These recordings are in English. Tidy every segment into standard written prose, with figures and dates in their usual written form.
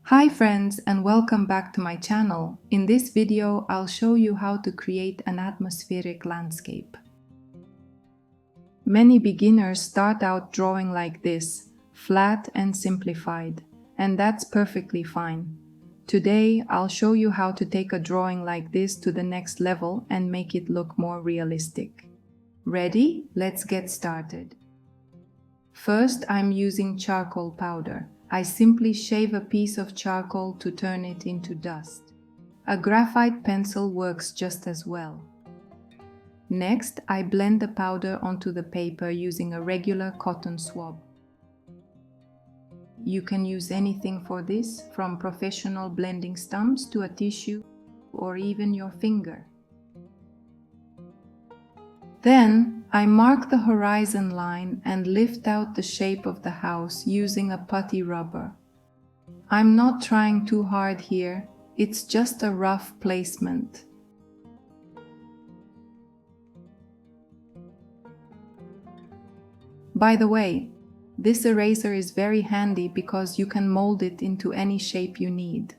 Hi friends, and welcome back to my channel. In this video, I'll show you how to create an atmospheric landscape. Many beginners start out drawing like this, flat and simplified, and that's perfectly fine. Today, I'll show you how to take a drawing like this to the next level and make it look more realistic. Ready? Let's get started. First, I'm using charcoal powder. I simply shave a piece of charcoal to turn it into dust. A graphite pencil works just as well. Next, I blend the powder onto the paper using a regular cotton swab. You can use anything for this, from professional blending stumps to a tissue or even your finger. Then, I mark the horizon line and lift out the shape of the house using a putty rubber. I'm not trying too hard here, it's just a rough placement. By the way, this eraser is very handy because you can mold it into any shape you need.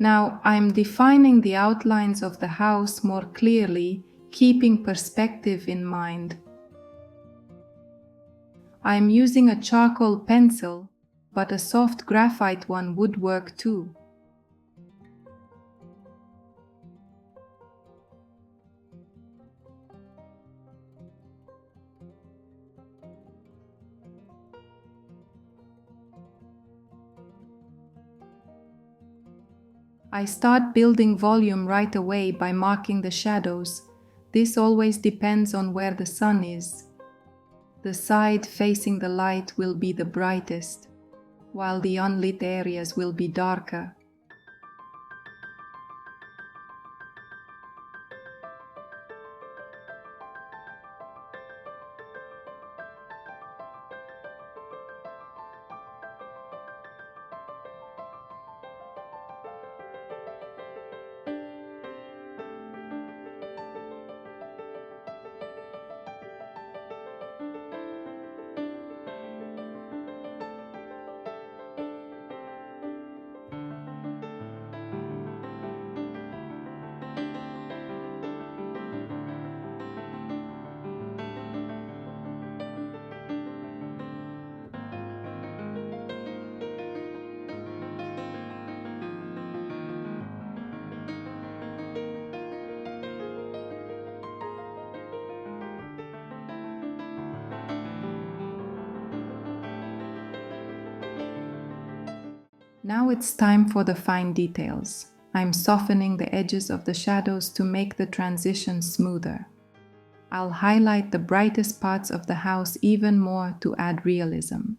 Now I'm defining the outlines of the house more clearly, keeping perspective in mind. I'm using a charcoal pencil, but a soft graphite one would work too. I start building volume right away by marking the shadows. This always depends on where the sun is. The side facing the light will be the brightest, while the unlit areas will be darker. Now it's time for the fine details. I'm softening the edges of the shadows to make the transition smoother. I'll highlight the brightest parts of the house even more to add realism.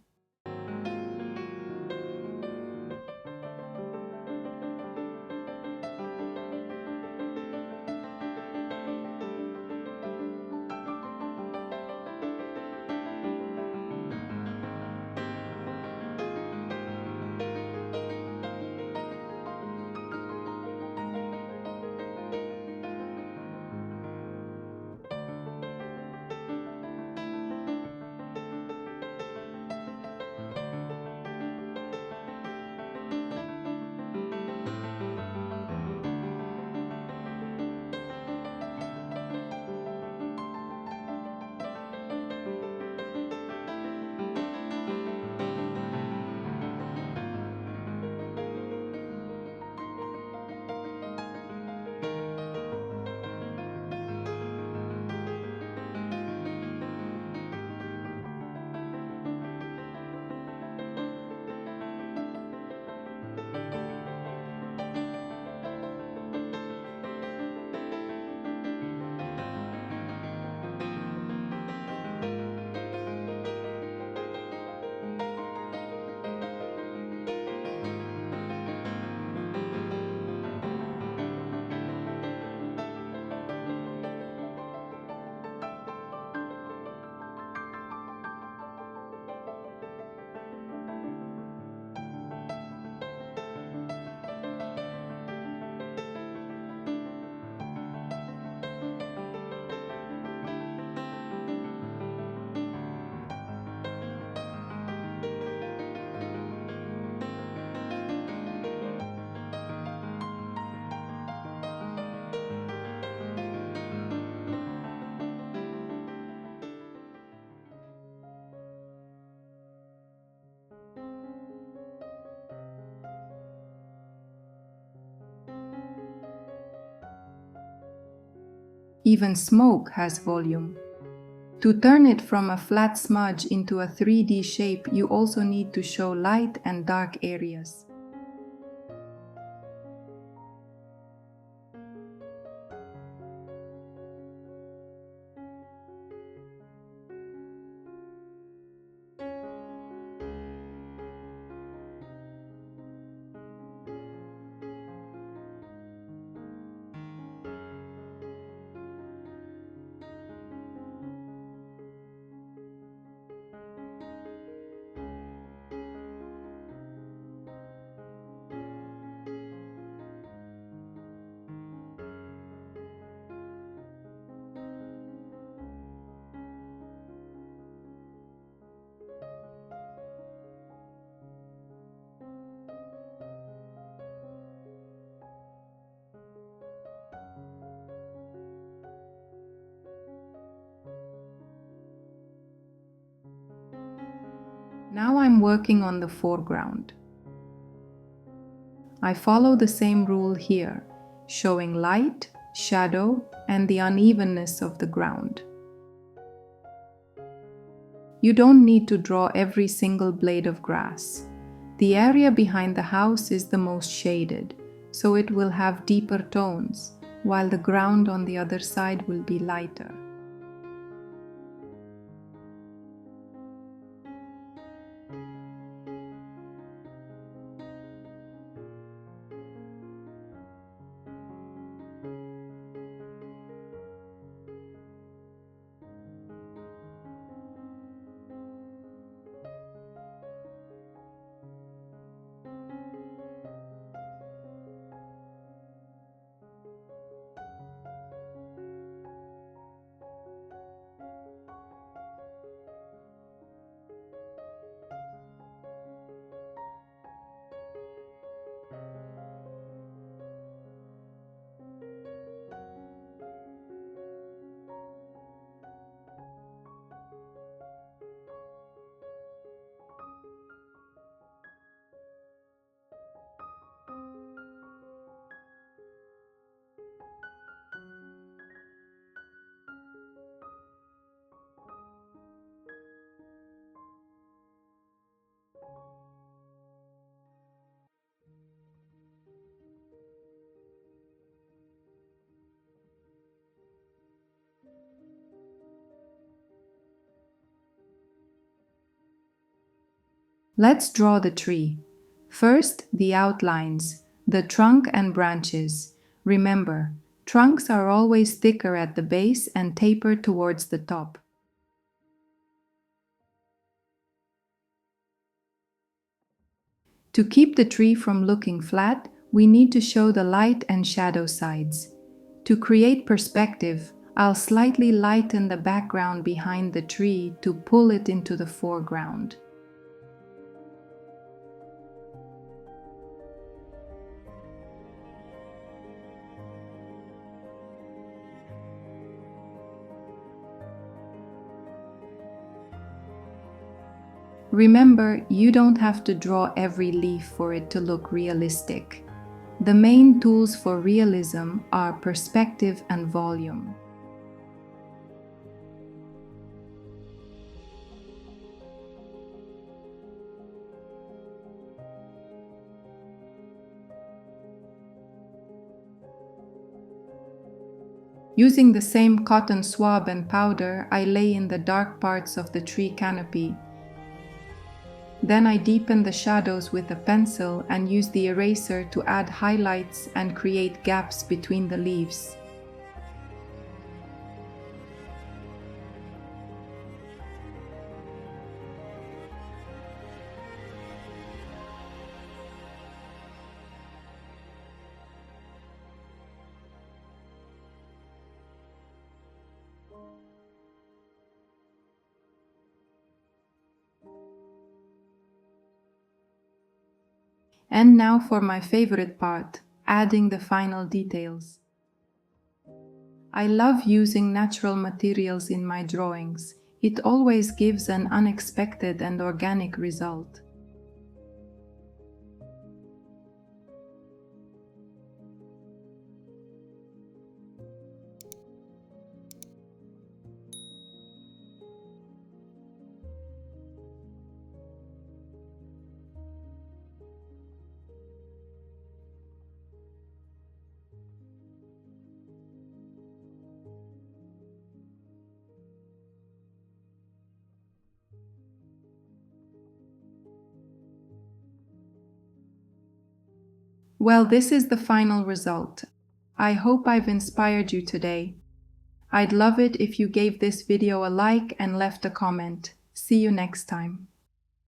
Even smoke has volume. To turn it from a flat smudge into a 3D shape, you also need to show light and dark areas. Now I'm working on the foreground. I follow the same rule here, showing light, shadow, and the unevenness of the ground. You don't need to draw every single blade of grass. The area behind the house is the most shaded, so it will have deeper tones, while the ground on the other side will be lighter. Let's draw the tree. First, the outlines, the trunk and branches. Remember, trunks are always thicker at the base and taper towards the top. To keep the tree from looking flat, we need to show the light and shadow sides. To create perspective, I'll slightly lighten the background behind the tree to pull it into the foreground. Remember, you don't have to draw every leaf for it to look realistic. The main tools for realism are perspective and volume. Using the same cotton swab and powder, I lay in the dark parts of the tree canopy. Then I deepen the shadows with a pencil and use the eraser to add highlights and create gaps between the leaves. And now for my favorite part, adding the final details. I love using natural materials in my drawings. It always gives an unexpected and organic result. Well, this is the final result. I hope I've inspired you today. I'd love it if you gave this video a like and left a comment. See you next time.